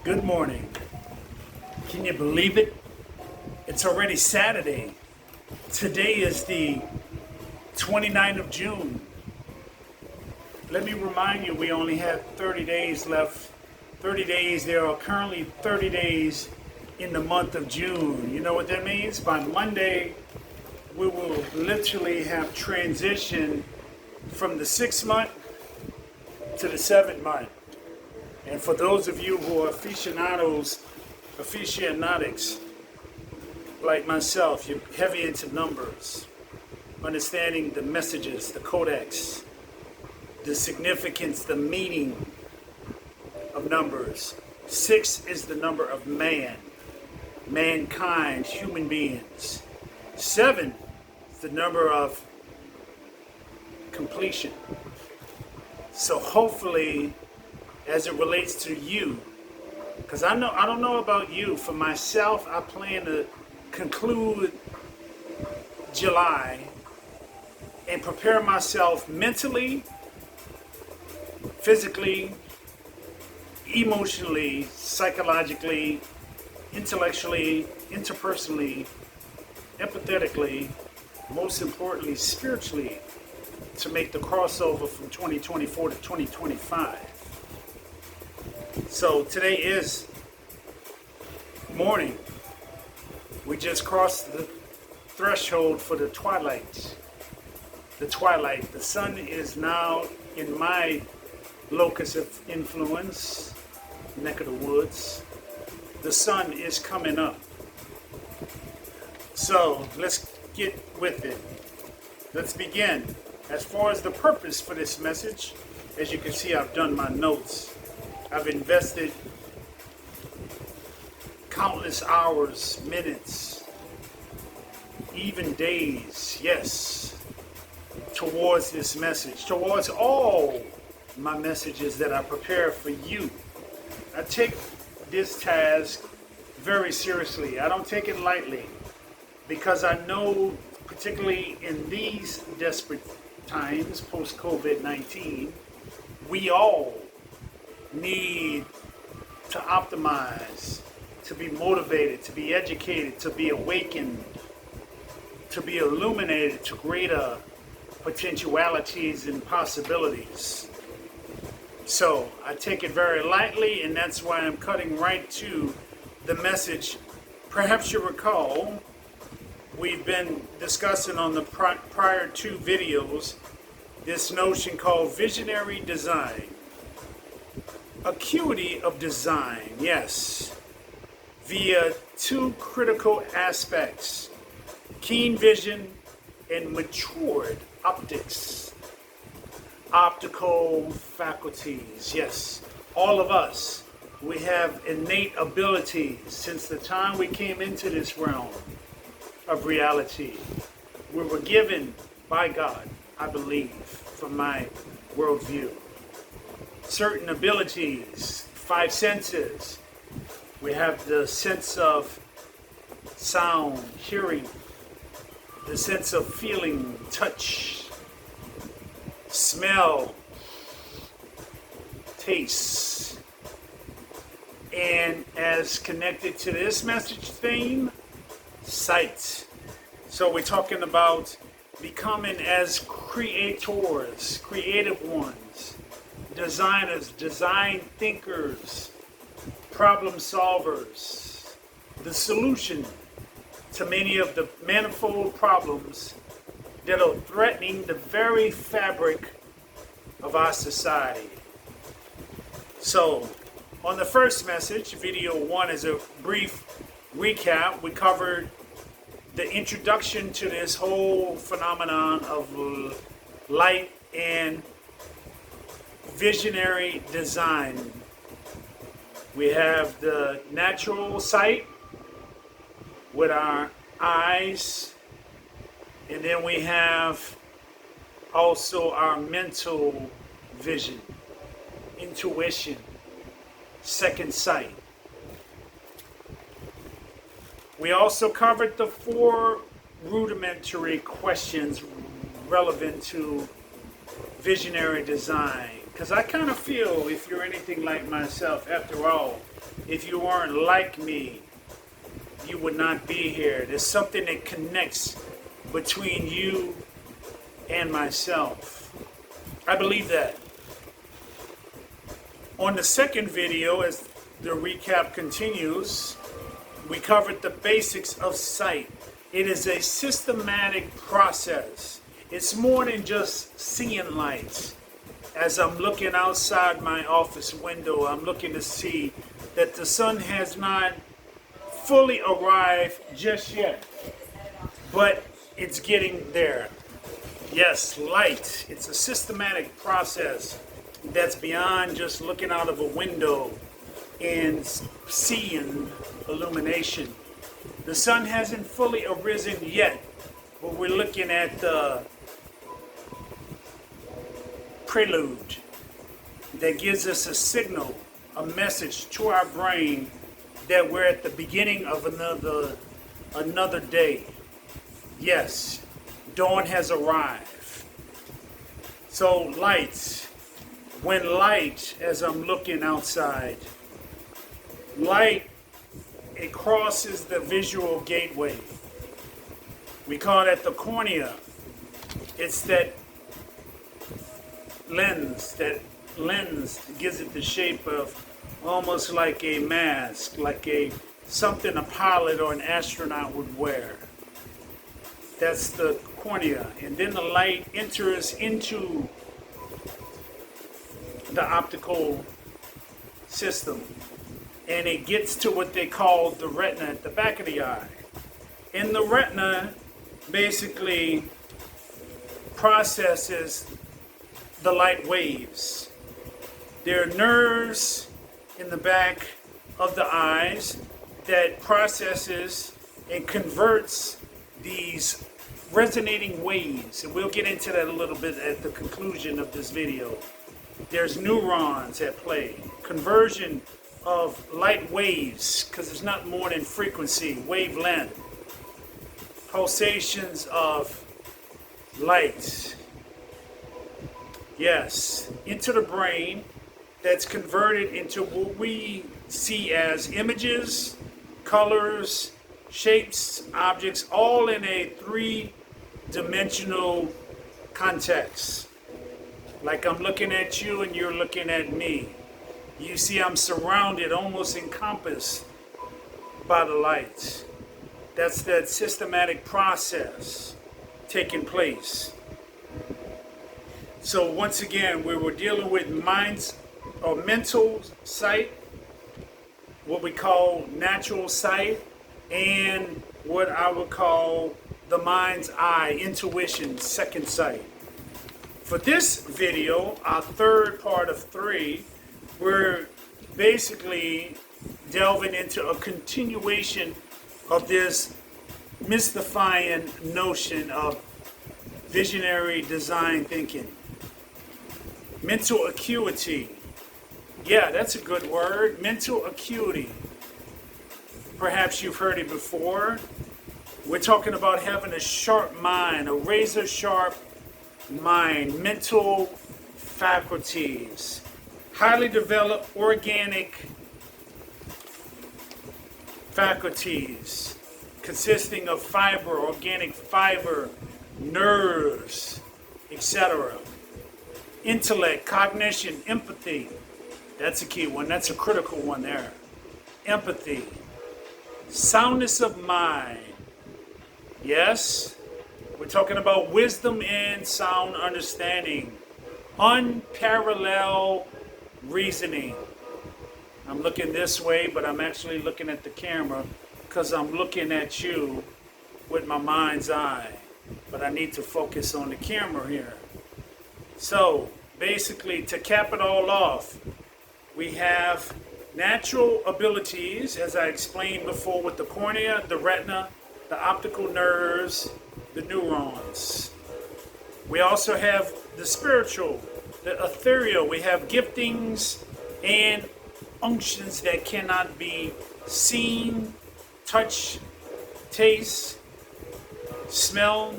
Good morning. Can you believe it? It's already Saturday. Today is the 29th of June. Let me remind you, we only have 30 days left. 30 days, there are currently 30 days in the month of June. You know what that means? By Monday, we will literally have transition from the 6th month to the 7th month. And for those of you who are aficionados, like myself, you're heavy into numbers, understanding the messages, the codex, the significance, the meaning of numbers. 6 is the number of man, mankind, human beings. 7 is the number of completion. So hopefully, as it relates to you, because I don't know about you. For myself, I plan to conclude July and prepare myself mentally, physically, emotionally, psychologically, intellectually, interpersonally, empathetically, most importantly, spiritually, to make the crossover from 2024 to 2025. So today is morning. We just crossed the threshold for the twilight. The sun is now in my locus of influence, neck of the woods. The sun is coming up. So let's get with it. Let's begin. As far as the purpose for this message, as you can see, I've done my notes. I've invested countless hours, minutes, even days, yes, towards this message, towards all my messages that I prepare for you. I take this task very seriously. I don't take it lightly, because I know, particularly in these desperate times, post-COVID-19, we all need to optimize, to be motivated, to be educated, to be awakened, to be illuminated to greater potentialities and possibilities. So I take it very lightly, and that's why I'm cutting right to the message. Perhaps you recall, we've been discussing on the prior 2 videos this notion called visionary design. Acuity of design, yes, via 2 critical aspects: keen vision and matured optics. Optical faculties, yes. All of us, we have innate abilities since the time we came into this realm of reality. We were given by God, I believe, from my worldview, certain abilities, 5 senses. We have the sense of sound, hearing, the sense of feeling, touch, smell, taste. And as connected to this message theme, sight. So we're talking about becoming as creators, creative ones, designers, design thinkers, problem solvers, the solution to many of the manifold problems that are threatening the very fabric of our society. So, on the first message, video 1, as a brief recap, we covered the introduction to this whole phenomenon of light and visionary design. We have the natural sight with our eyes, and then we have also our mental vision, intuition, second sight. We also covered the 4 rudimentary questions relevant to visionary design. Because I kind of feel if you're anything like myself, after all, if you aren't like me, you would not be here. There's something that connects between you and myself. I believe that. On the second video, as the recap continues, we covered the basics of sight. It is a systematic process. It's more than just seeing lights. As I'm looking outside my office window, I'm looking to see that the sun has not fully arrived just yet, but it's getting there. Yes, light. It's a systematic process that's beyond just looking out of a window and seeing illumination. The sun hasn't fully arisen yet, but we're looking at the prelude that gives us a signal, a message to our brain that we're at the beginning of another day. Yes, dawn has arrived. So lights, when light, as I'm looking outside, light, it crosses the visual gateway. We call that the cornea. It's that lens gives it the shape of almost like a mask, like something a pilot or an astronaut would wear. That's the cornea. And then the light enters into the optical system, and it gets to what they call the retina at the back of the eye. And the retina basically processes the light waves. There are nerves in the back of the eyes that processes and converts these resonating waves, and we'll get into that a little bit at the conclusion of this video. There's neurons at play, conversion of light waves, because it's not more than frequency, wavelength, pulsations of light. Yes, into the brain, that's converted into what we see as images, colors, shapes, objects, all in a three-dimensional context. Like I'm looking at you and you're looking at me. You see I'm surrounded, almost encompassed by the lights. That's that systematic process taking place. So once again, we were dealing with minds or mental sight, what we call natural sight, and what I would call the mind's eye, intuition, second sight. For this video, our third part of 3, we're basically delving into a continuation of this mystifying notion of visionary design thinking. Mental acuity. Yeah, that's a good word. Mental acuity. Perhaps you've heard it before. We're talking about having a sharp mind, a razor sharp mind, mental faculties, highly developed organic faculties consisting of fiber, organic fiber, nerves, etc. Intellect, cognition, empathy. That's a key one. That's a critical one there. Empathy. Soundness of mind. Yes, we're talking about wisdom and sound understanding. Unparalleled reasoning. I'm looking this way, but I'm actually looking at the camera because I'm looking at you with my mind's eye. But I need to focus on the camera here. So, basically, to cap it all off, we have natural abilities, as I explained before, with the cornea, the retina, the optical nerves, the neurons. We also have the spiritual, the ethereal. We have giftings and unctions that cannot be seen, touched, taste, smell,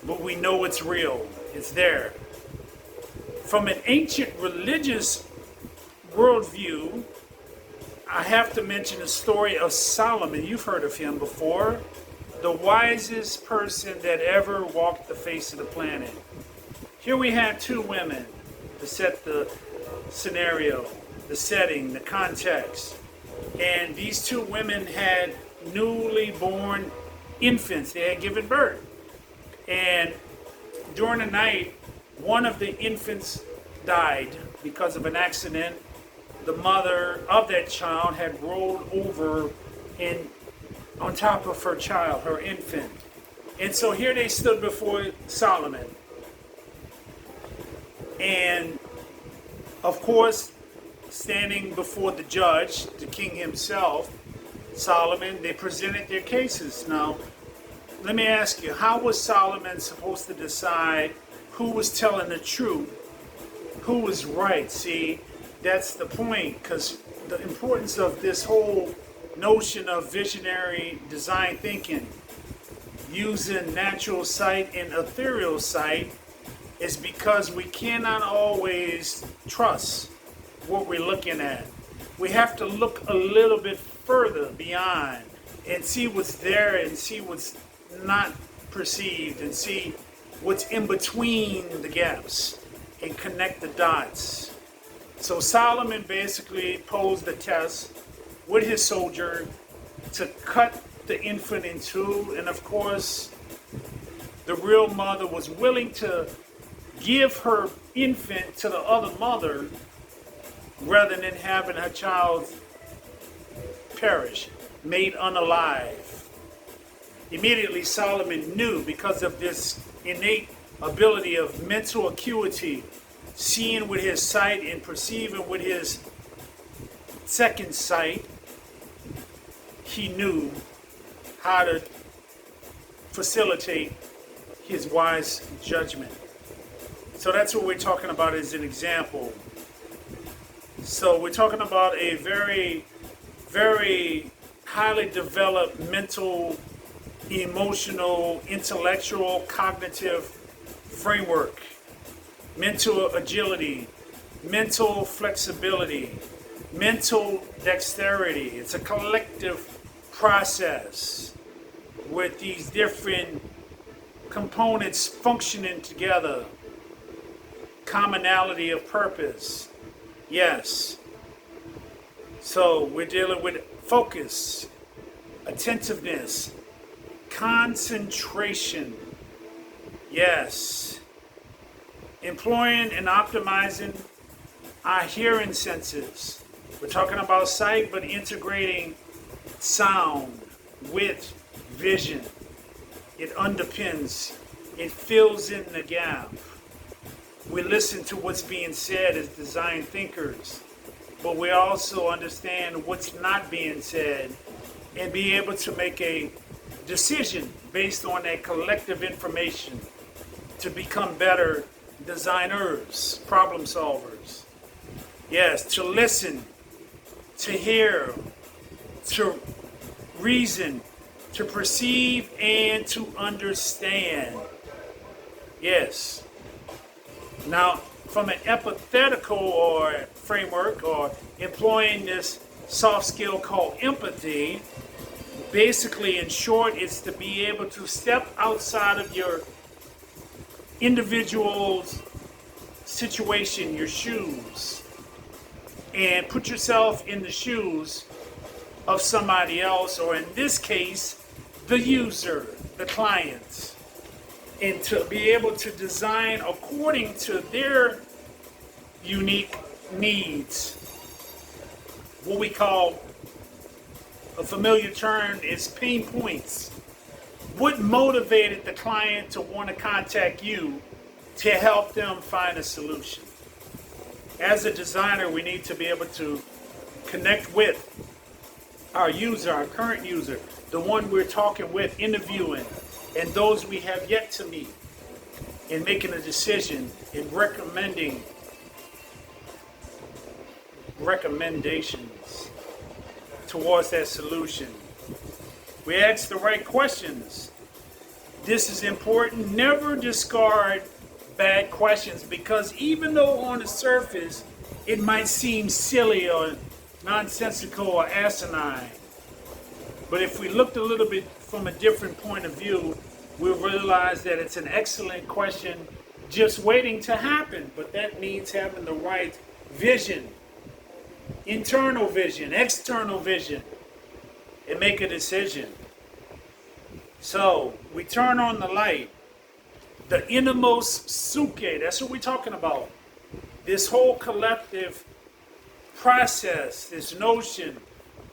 but we know it's real. It's there. From an ancient religious worldview, I have to mention the story of Solomon. You've heard of him before. The wisest person that ever walked the face of the planet. Here we have two women to set the scenario, the setting, the context. And these two women had newly born infants. They had given birth. And during the night, one of the infants died because of an accident. The mother of that child had rolled over on top of her child, her infant. And so here they stood before Solomon. And of course, standing before the judge, the king himself, Solomon, they presented their cases. Now, let me ask you, how was Solomon supposed to decide who was telling the truth, who was right? See, that's the point, because the importance of this whole notion of visionary design thinking, using natural sight and ethereal sight, is because we cannot always trust what we're looking at. We have to look a little bit further beyond and see what's there and see what's not perceived and see what's in between the gaps and connect the dots. So Solomon basically posed a test with his soldier to cut the infant in two, and of course the real mother was willing to give her infant to the other mother rather than having her child perish, made unalive. Immediately Solomon knew, because of this innate ability of mental acuity, seeing with his sight and perceiving with his second sight, he knew how to facilitate his wise judgment. So that's what we're talking about as an example. So we're talking about a very, very highly developed mental, emotional, intellectual, cognitive framework, mental agility, mental flexibility, mental dexterity. It's a collective process with these different components functioning together. Commonality of purpose. Yes. So we're dealing with focus, attentiveness, concentration. Yes. Employing and optimizing our hearing senses. We're talking about sight, but integrating sound with vision. It underpins, it fills in the gap. We listen to what's being said as design thinkers, but we also understand what's not being said and be able to make a decision based on that collective information to become better designers, problem solvers. Yes, to listen, to hear, to reason, to perceive, and to understand. Yes. Now, from an empathetical or framework, or employing this soft skill called empathy, basically, in short, it's to be able to step outside of your individual's situation, your shoes, and put yourself in the shoes of somebody else, or in this case, the user, the client, and to be able to design according to their unique needs. What we call, a familiar term is pain points. What motivated the client to want to contact you to help them find a solution? As a designer, we need to be able to connect with our user, our current user, the one we're talking with, interviewing, and those we have yet to meet, in making a decision, in recommending recommendations towards that solution. We ask the right questions. This is important. Never discard bad questions, because even though on the surface it might seem silly or nonsensical or asinine, but if we looked a little bit from a different point of view, we'll realize that it's an excellent question just waiting to happen. But that means having the right vision, internal vision, external vision, and make a decision. So we turn on the light, the innermost suke, that's what we're talking about. This whole collective process, this notion,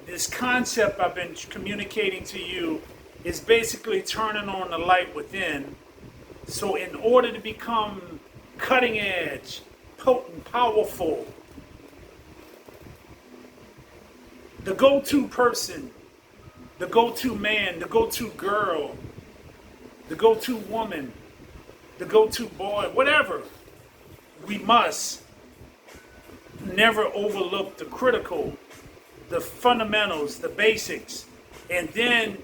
this concept I've been communicating to you is basically turning on the light within. So in order to become cutting edge, potent, powerful, the go-to person, the go-to man, the go-to girl, the go-to woman, the go-to boy, whatever, we must never overlook the critical, the fundamentals, the basics, and then,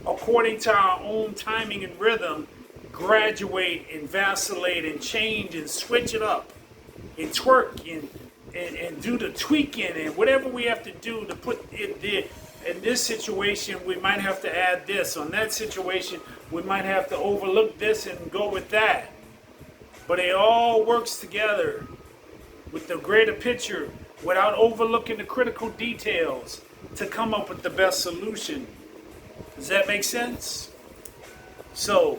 according to our own timing and rhythm, graduate and vacillate and change and switch it up and twerk and do the tweaking and whatever we have to do to put it there. In this situation, we might have to add this. On that situation, we might have to overlook this and go with that. But it all works together with the greater picture without overlooking the critical details to come up with the best solution. Does that make sense? So,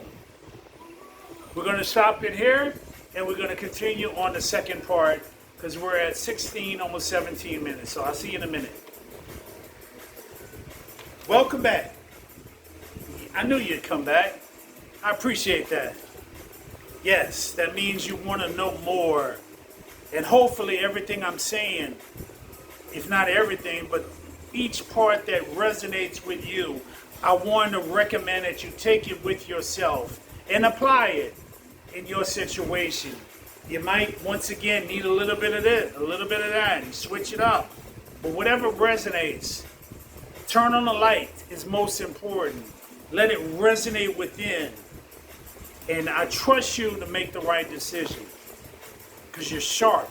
we're going to stop it here, and we're going to continue on the second part, because we're at 16, almost 17 minutes. So I'll see you in a minute. Welcome back. I knew you'd come back. I appreciate that. Yes, that means you want to know more. And hopefully everything I'm saying, if not everything, but each part that resonates with you, I want to recommend that you take it with yourself and apply it in your situation. You might, once again, need a little bit of this, a little bit of that, and switch it up. But whatever resonates, turn on the light is most important. Let it resonate within. And I trust you to make the right decision. Because you're sharp,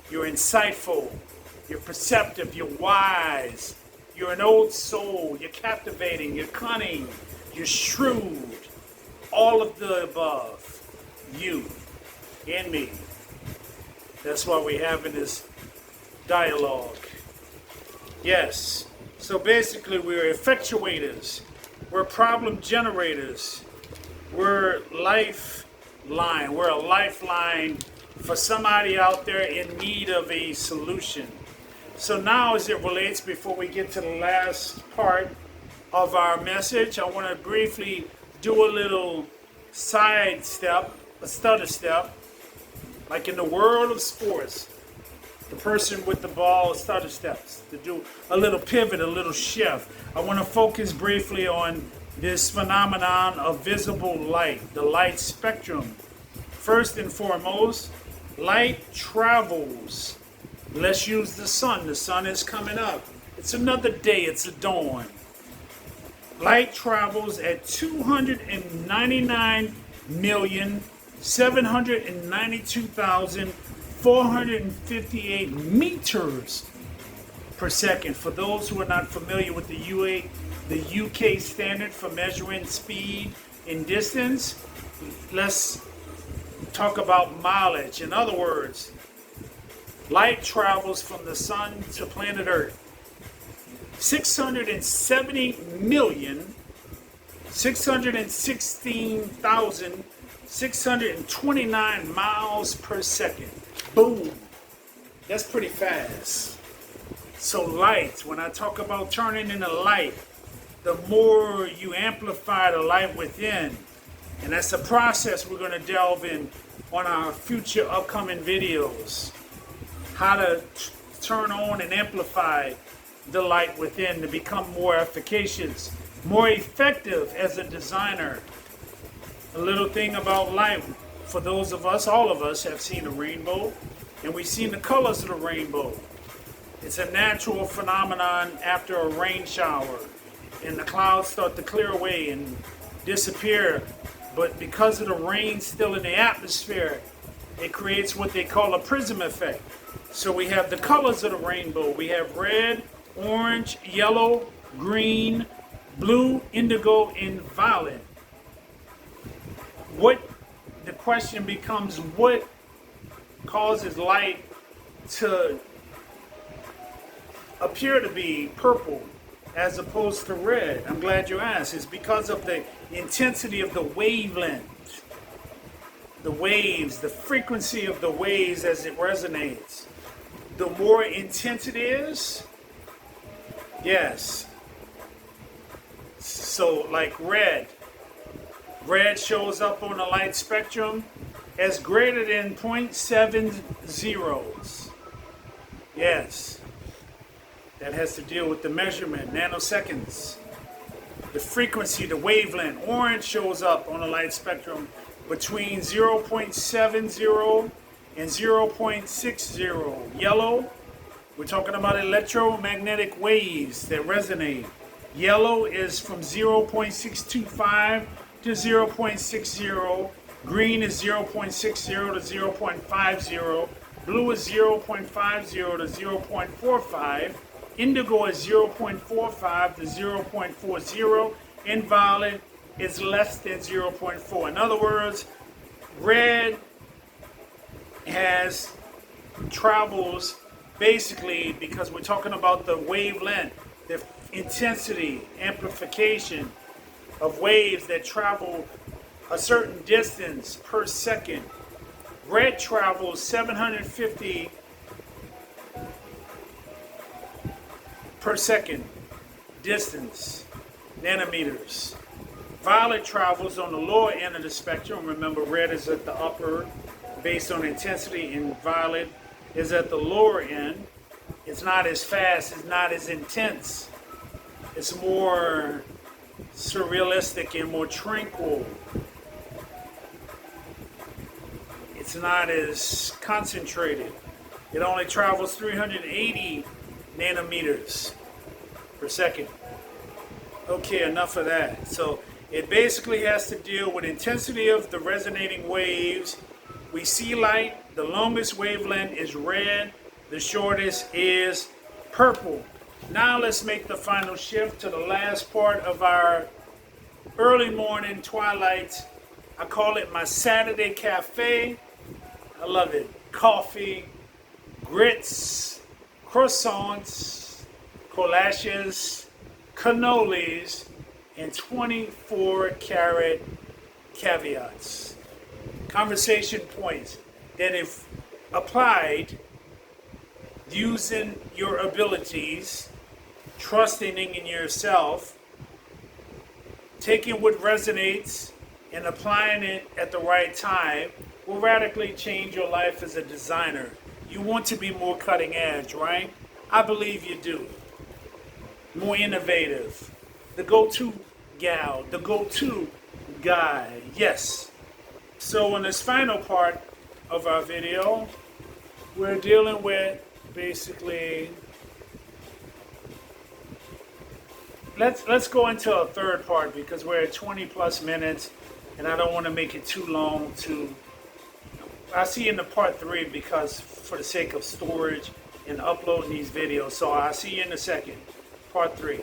you're insightful, you're perceptive, you're wise, you're an old soul, you're captivating, you're cunning, you're shrewd. All of the above. You and me. That's why we're having this dialogue. Yes. So basically, we're effectuators. We're problem generators. We're lifeline. We're a lifeline for somebody out there in need of a solution. So now, as it relates, before we get to the last part of our message, I want to briefly do a little side step, a stutter step, like in the world of sports. The person with the ball stutter steps to do a little pivot, a little shift. I want to focus briefly on this phenomenon of visible light, the light spectrum. First and foremost, light travels. Let's use the sun. The sun is coming up. It's another day. It's a dawn. Light travels at 299,792,458 meters per second. For those who are not familiar with the UK standard for measuring speed and distance, let's talk about mileage. In other words, light travels from the sun to planet Earth 670,616,629 miles per second. Boom. That's pretty fast. So light, when I talk about turning into light, the more you amplify the light within, and that's a process we're going to delve in on our future upcoming videos. How to turn on and amplify the light within to become more efficacious, more effective as a designer. A little thing about light, for those of us, all of us have seen a rainbow, and we've seen the colors of the rainbow. It's a natural phenomenon after a rain shower, and the clouds start to clear away and disappear But because of the rain still in the atmosphere, it creates what they call a prism effect. So we have the colors of the rainbow. We have red, orange, yellow, green, blue, indigo, and violet. The question becomes, what causes light to appear to be purple as opposed to red? I'm glad you asked. It's because of the intensity of the wavelength. The waves, the frequency of the waves as it resonates. The more intense it is, yes. So like red shows up on the light spectrum as greater than 0.70. Yes. That has to deal with the measurement, nanoseconds. The frequency, the wavelength. Orange shows up on the light spectrum between 0.70 and 0.60. Yellow, we're talking about electromagnetic waves that resonate. Yellow is from 0.625 to 0.60. Green is 0.60 to 0.50. Blue is 0.50 to 0.45. Indigo is 0.45 to 0.40. And violet is less than 0.4. In other words, red travels basically, because we're talking about the wavelength, the intensity, amplification of waves that travel a certain distance per second. Red travels 750 per second distance, nanometers. Violet travels on the lower end of the spectrum. Remember, red is at the upper based on intensity, and violet is at the lower end. It's not as fast, it's not as intense. It's more surrealistic and more tranquil. It's not as concentrated. It only travels 380 nanometers per second. Okay, enough of that. So it basically has to deal with intensity of the resonating waves. We see light. The longest wavelength is red. The shortest is purple. Now let's make the final shift to the last part of our early morning twilight. I call it my Saturday cafe. I love it. Coffee, grits, croissants, collages, cannolis, and 24-karat caveats. Conversation points that, if applied, using your abilities, trusting in yourself, taking what resonates and applying it at the right time, will radically change your life as a designer. You want to be more cutting edge, right? I believe you do. More innovative. The go-to gal, the go-to guy, yes. So in this final part of our video, we're dealing with basically, let's go into a third part because we're at 20 plus minutes and I don't want to make it too long I'll see you in the part 3 because for the sake of storage and uploading these videos. So I'll see you in a second. Part 3.